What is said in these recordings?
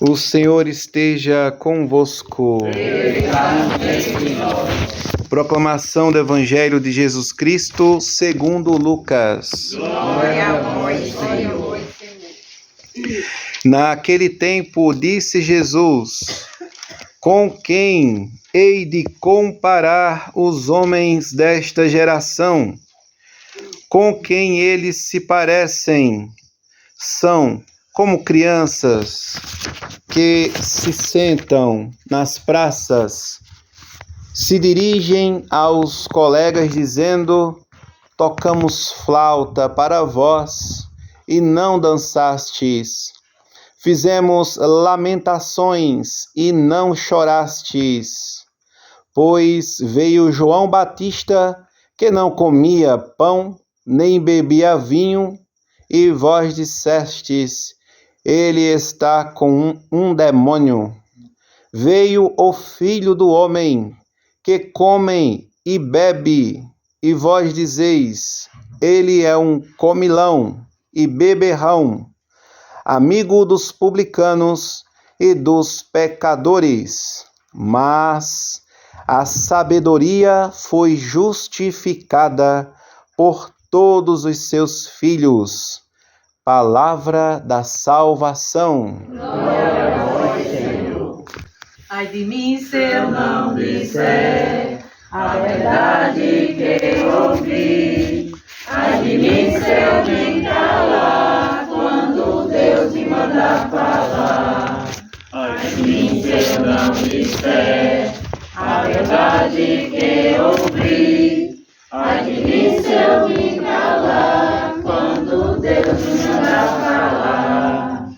O Senhor esteja convosco. Proclamação do Evangelho de Jesus Cristo segundo Lucas. Glória a vós, Senhor. Naquele tempo disse Jesus: com quem hei de comparar os homens desta geração? Com quem eles se parecem? São como crianças que se sentam nas praças, se dirigem aos colegas dizendo: tocamos flauta para vós e não dançastes. Fizemos lamentações e não chorastes. Pois veio João Batista, que não comia pão, nem bebia vinho, e vós dissestes: ele está com um demônio. Veio o Filho do Homem, que come e bebe, e vós dizeis: ele é um comilão e beberrão, amigo dos publicanos e dos pecadores. Mas a sabedoria foi justificada por todos os seus filhos. Palavra da salvação. Glória a vós, Senhor. Ai de mim se eu não disser a verdade que ouvi. Ai de mim se eu me calar quando Deus me manda falar. Ai de mim se eu não disser a verdade que ouvi. Ai de mim se eu me calar quando Deus me manda falar.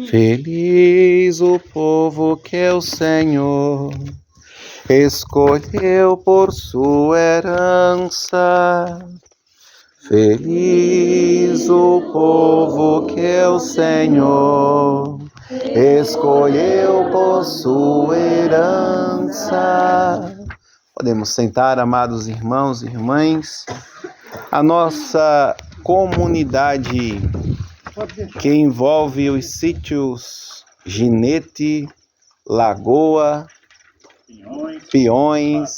Feliz o povo que o Senhor escolheu por sua herança. Feliz o povo que o Senhor escolheu por sua herança. Podemos sentar, amados irmãos e irmãs. A nossa comunidade que envolve os sítios Ginete, Lagoa, Piões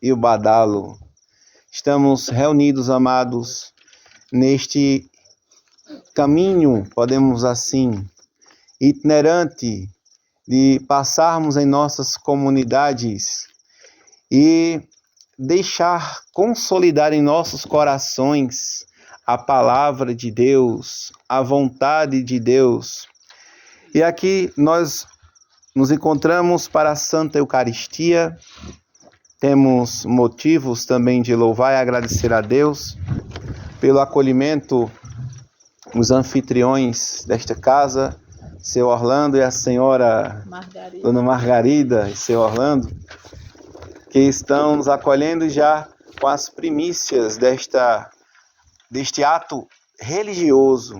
e o Badalo. Estamos reunidos, amados, neste caminho, podemos assim, itinerante, de passarmos em nossas comunidades e deixar consolidar em nossos corações a palavra de Deus, a vontade de Deus. E aqui nós nos encontramos para a Santa Eucaristia. Temos motivos também de louvar e agradecer a Deus pelo acolhimento dos anfitriões desta casa, seu Orlando e a senhora Dona Margarida e seu Orlando, que estão nos acolhendo já com as primícias deste ato religioso,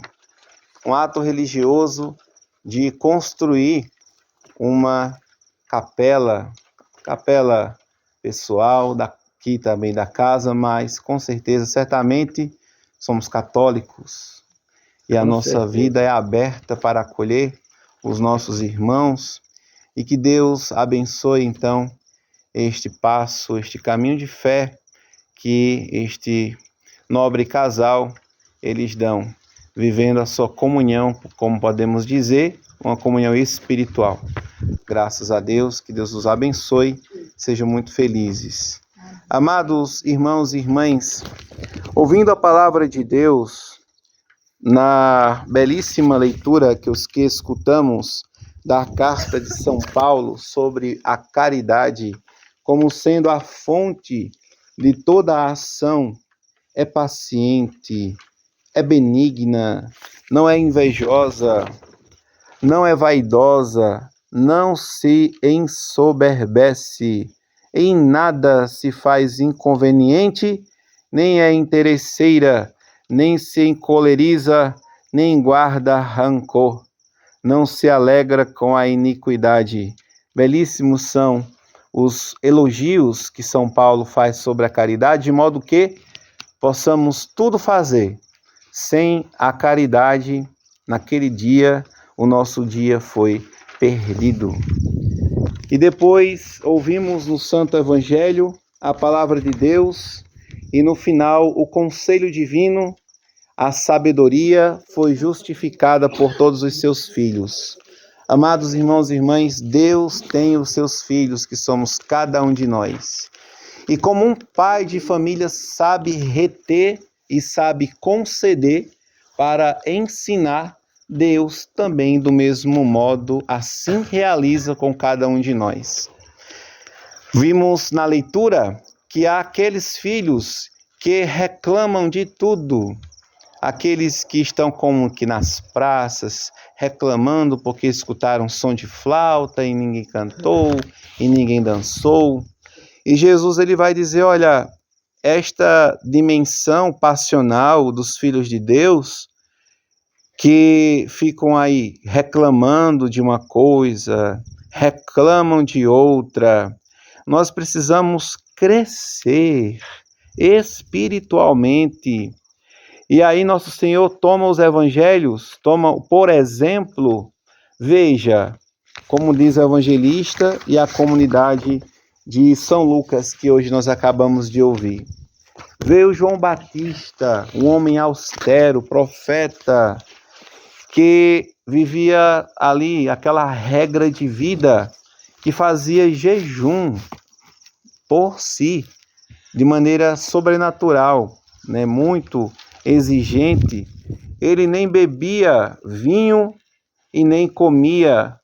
um ato religioso de construir uma capela pessoal, daqui também da casa, mas com certeza, certamente, somos católicos e a nossa vida é aberta para acolher os nossos irmãos e que Deus abençoe então este passo, este caminho de fé que este nobre casal eles dão, vivendo a sua comunhão, como podemos dizer, uma comunhão espiritual. Graças a Deus, que Deus os abençoe, sejam muito felizes. Amados irmãos e irmãs, ouvindo a palavra de Deus, na belíssima leitura que escutamos da carta de São Paulo sobre a caridade como sendo a fonte de toda a ação, é paciente, é benigna, não é invejosa, não é vaidosa, não se ensoberbece, em nada se faz inconveniente, nem é interesseira, nem se encoleriza, nem guarda rancor, não se alegra com a iniquidade. Belíssimos são os elogios que São Paulo faz sobre a caridade, de modo que possamos tudo fazer sem a caridade naquele dia o nosso dia foi perdido. E depois ouvimos no Santo Evangelho a palavra de Deus e no final o conselho divino, a sabedoria foi justificada por todos os seus filhos. Amados irmãos e irmãs, Deus tem os seus filhos, que somos cada um de nós. E como um pai de família sabe reter e sabe conceder para ensinar, Deus também, do mesmo modo, assim realiza com cada um de nós. Vimos na leitura que há aqueles filhos que reclamam de tudo, aqueles que estão como que nas praças, reclamando porque escutaram som de flauta e ninguém cantou e ninguém dançou. E Jesus ele vai dizer, olha, esta dimensão passional dos filhos de Deus, que ficam aí reclamando de uma coisa, reclamam de outra, nós precisamos crescer espiritualmente. E aí nosso Senhor toma os evangelhos, toma, por exemplo, veja, como diz o evangelista e a comunidade de São Lucas, que hoje nós acabamos de ouvir. Veio João Batista, um homem austero, profeta, que vivia ali aquela regra de vida, que fazia jejum por si, de maneira sobrenatural, né? Muito exigente. Ele nem bebia vinho e nem comia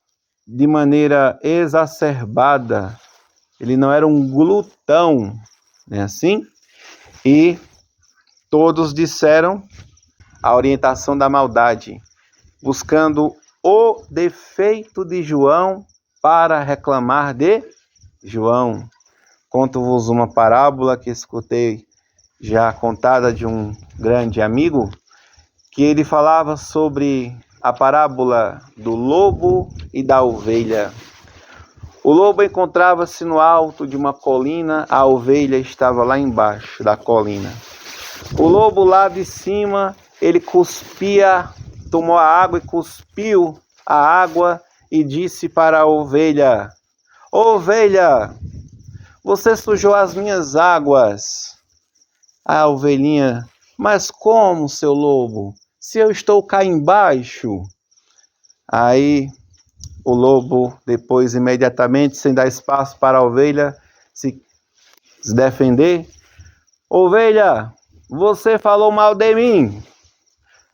de maneira exacerbada. Ele não era um glutão, não é assim? E todos disseram a orientação da maldade, buscando o defeito de João para reclamar de João. Conto-vos uma parábola que escutei já contada de um grande amigo, que ele falava sobre a parábola do lobo e da ovelha. O lobo encontrava-se no alto de uma colina, a ovelha estava lá embaixo da colina. O lobo lá de cima, ele cuspia, tomou a água e cuspiu a água e disse para a ovelha: ovelha, você sujou as minhas águas. A ovelhinha: mas como, seu lobo? Se eu estou cá embaixo? Aí o lobo, depois, imediatamente, sem dar espaço para a ovelha se defender: ovelha, você falou mal de mim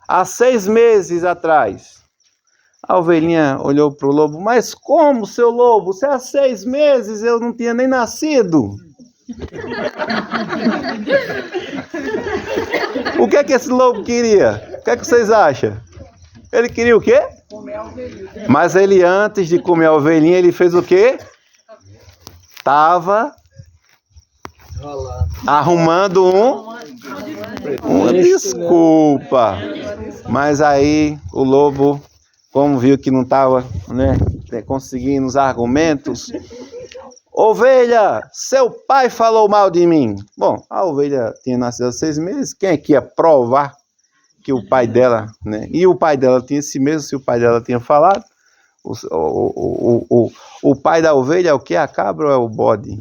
há 6 meses atrás. A ovelhinha olhou para o lobo: mas como, seu lobo? Se há 6 meses eu não tinha nem nascido. O que é que esse lobo queria? O que é que vocês acham? Ele queria o quê? Comer a ovelhinha. Mas ele, antes de comer a ovelhinha, ele fez o quê? Estava arrumando uma desculpa. Mas aí o lobo, como viu que não estava, né, conseguindo os argumentos: ovelha, seu pai falou mal de mim. Bom, a ovelha tinha nascido há 6 meses, quem é que ia provar que o pai dela, né? E o pai dela tinha si mesmo, se o pai dela tinha falado. O pai da ovelha é o que? A cabra ou é o bode?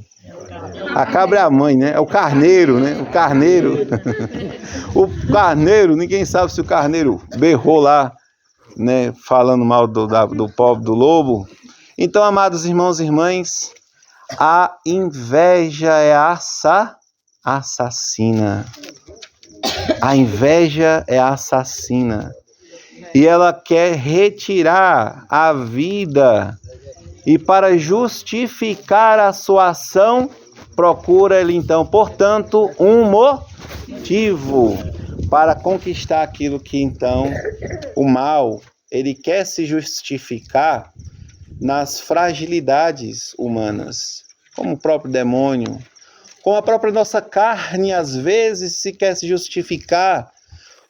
A cabra é a mãe, né? É o carneiro, né? O carneiro. O carneiro, ninguém sabe se o carneiro berrou lá, né? Falando mal do pobre do lobo. Então, amados irmãos e irmãs, a inveja é assassina. A inveja é assassina. E ela quer retirar a vida. E para justificar a sua ação, procura ele então, portanto, um motivo para conquistar aquilo que então o mal, ele quer se justificar nas fragilidades humanas, como o próprio demônio, como a própria nossa carne, às vezes, se quer se justificar,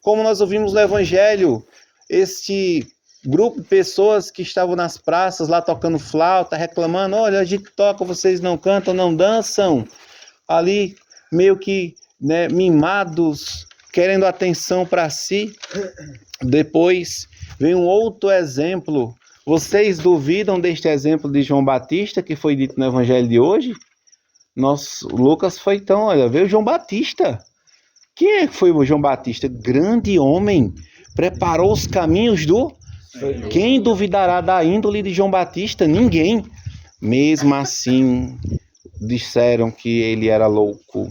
como nós ouvimos no Evangelho, este grupo de pessoas que estavam nas praças lá tocando flauta, reclamando: olha, a gente toca, vocês não cantam, não dançam, ali meio que, né, mimados, querendo atenção para si. Depois vem um outro exemplo. Vocês duvidam deste exemplo de João Batista que foi dito no evangelho de hoje? Lucas foi então, olha, veio João Batista. Quem é que foi o João Batista? Grande homem, preparou os caminhos do... Quem duvidará da índole de João Batista? Ninguém. Mesmo assim, disseram que ele era louco,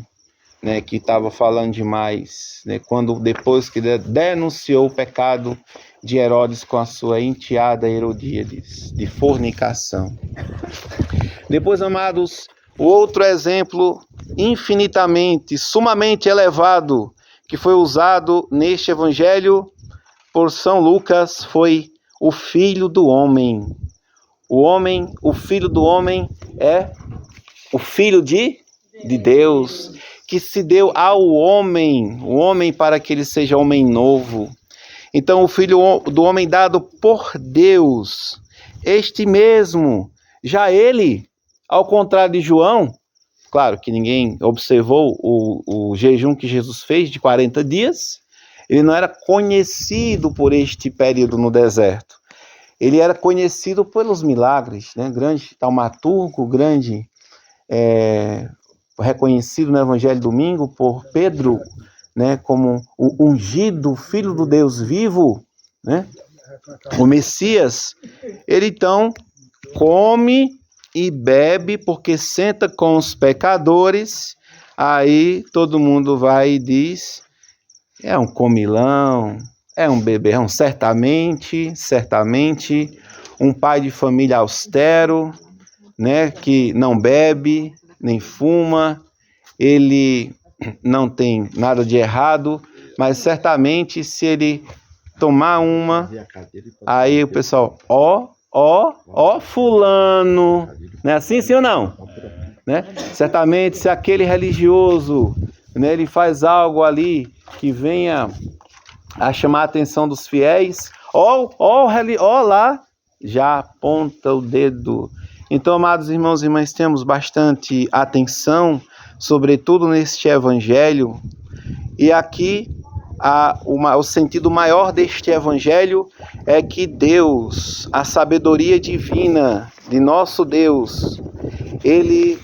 né, que estava falando demais, né, depois que denunciou o pecado de Herodes com a sua enteada Herodíades, de fornicação. Depois, amados, o outro exemplo infinitamente, sumamente elevado, que foi usado neste evangelho por São Lucas, foi o Filho do Homem. O Filho do Homem é o Filho de Deus, que se deu ao homem, o homem para que ele seja homem novo. Então, o Filho do Homem dado por Deus, este mesmo, já ele, ao contrário de João, claro que ninguém observou o jejum que Jesus fez de 40 dias, ele não era conhecido por este período no deserto. Ele era conhecido pelos milagres, né? Grande taumaturgo, grande, reconhecido no Evangelho domingo por Pedro, né? Como o ungido, filho do Deus vivo, né? O Messias. Ele então come e bebe porque senta com os pecadores. Aí todo mundo vai e diz: é um comilão, é um beberrão, certamente, um pai de família austero, né, que não bebe, nem fuma, ele não tem nada de errado, mas certamente se ele tomar uma, aí o pessoal, ó fulano, não é assim, sim ou não? Né? Certamente se aquele religioso, né, ele faz algo ali que venha a chamar a atenção dos fiéis, ó lá, já aponta o dedo. Então, amados irmãos e irmãs, temos bastante atenção, sobretudo neste evangelho, e aqui o sentido maior deste evangelho é que Deus, a sabedoria divina de nosso Deus, ele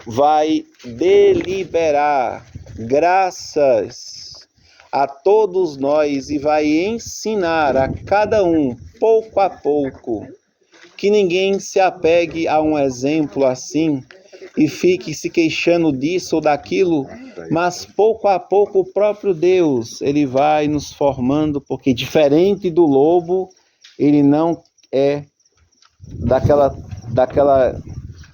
vai deliberar graças a todos nós e vai ensinar a cada um, pouco a pouco, que ninguém se apegue a um exemplo assim e fique se queixando disso ou daquilo, mas pouco a pouco o próprio Deus, ele vai nos formando, porque diferente do lobo, ele não é daquela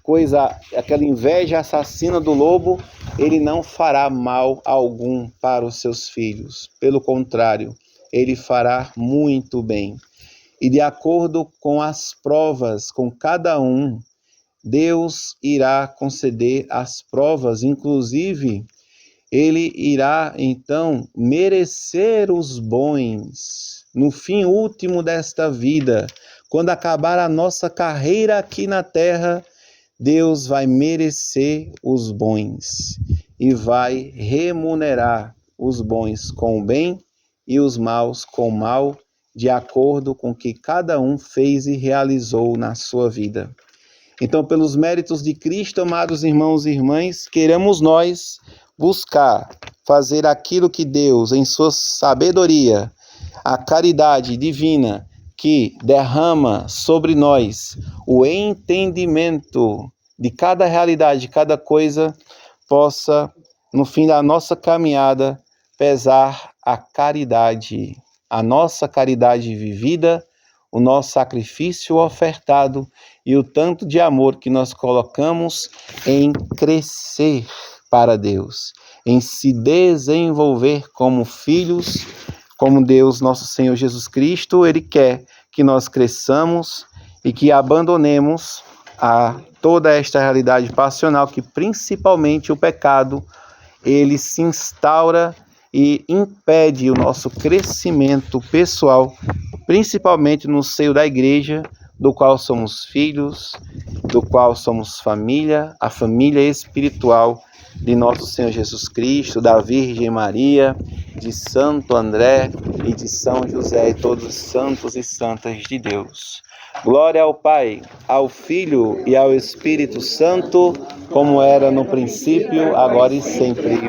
coisa, aquela inveja assassina do lobo, ele não fará mal algum para os seus filhos. Pelo contrário, ele fará muito bem. E de acordo com as provas, com cada um, Deus irá conceder as provas, inclusive, ele irá, então, merecer os bons. No fim último desta vida, quando acabar a nossa carreira aqui na terra, Deus vai merecer os bons e vai remunerar os bons com o bem e os maus com o mal, de acordo com o que cada um fez e realizou na sua vida. Então, pelos méritos de Cristo, amados irmãos e irmãs, queremos nós buscar fazer aquilo que Deus, em sua sabedoria, a caridade divina, que derrama sobre nós o entendimento de cada realidade, de cada coisa, possa, no fim da nossa caminhada, pesar a caridade, a nossa caridade vivida, o nosso sacrifício ofertado e o tanto de amor que nós colocamos em crescer para Deus, em se desenvolver como filhos, como Deus, nosso Senhor Jesus Cristo, Ele quer que nós cresçamos e que abandonemos toda esta realidade passional, que principalmente o pecado, ele se instaura e impede o nosso crescimento pessoal, principalmente no seio da igreja, do qual somos filhos, do qual somos família, a família espiritual de nosso Senhor Jesus Cristo, da Virgem Maria, de Santo André e de São José e todos os santos e santas de Deus. Glória ao Pai, ao Filho e ao Espírito Santo, como era no princípio, agora e sempre.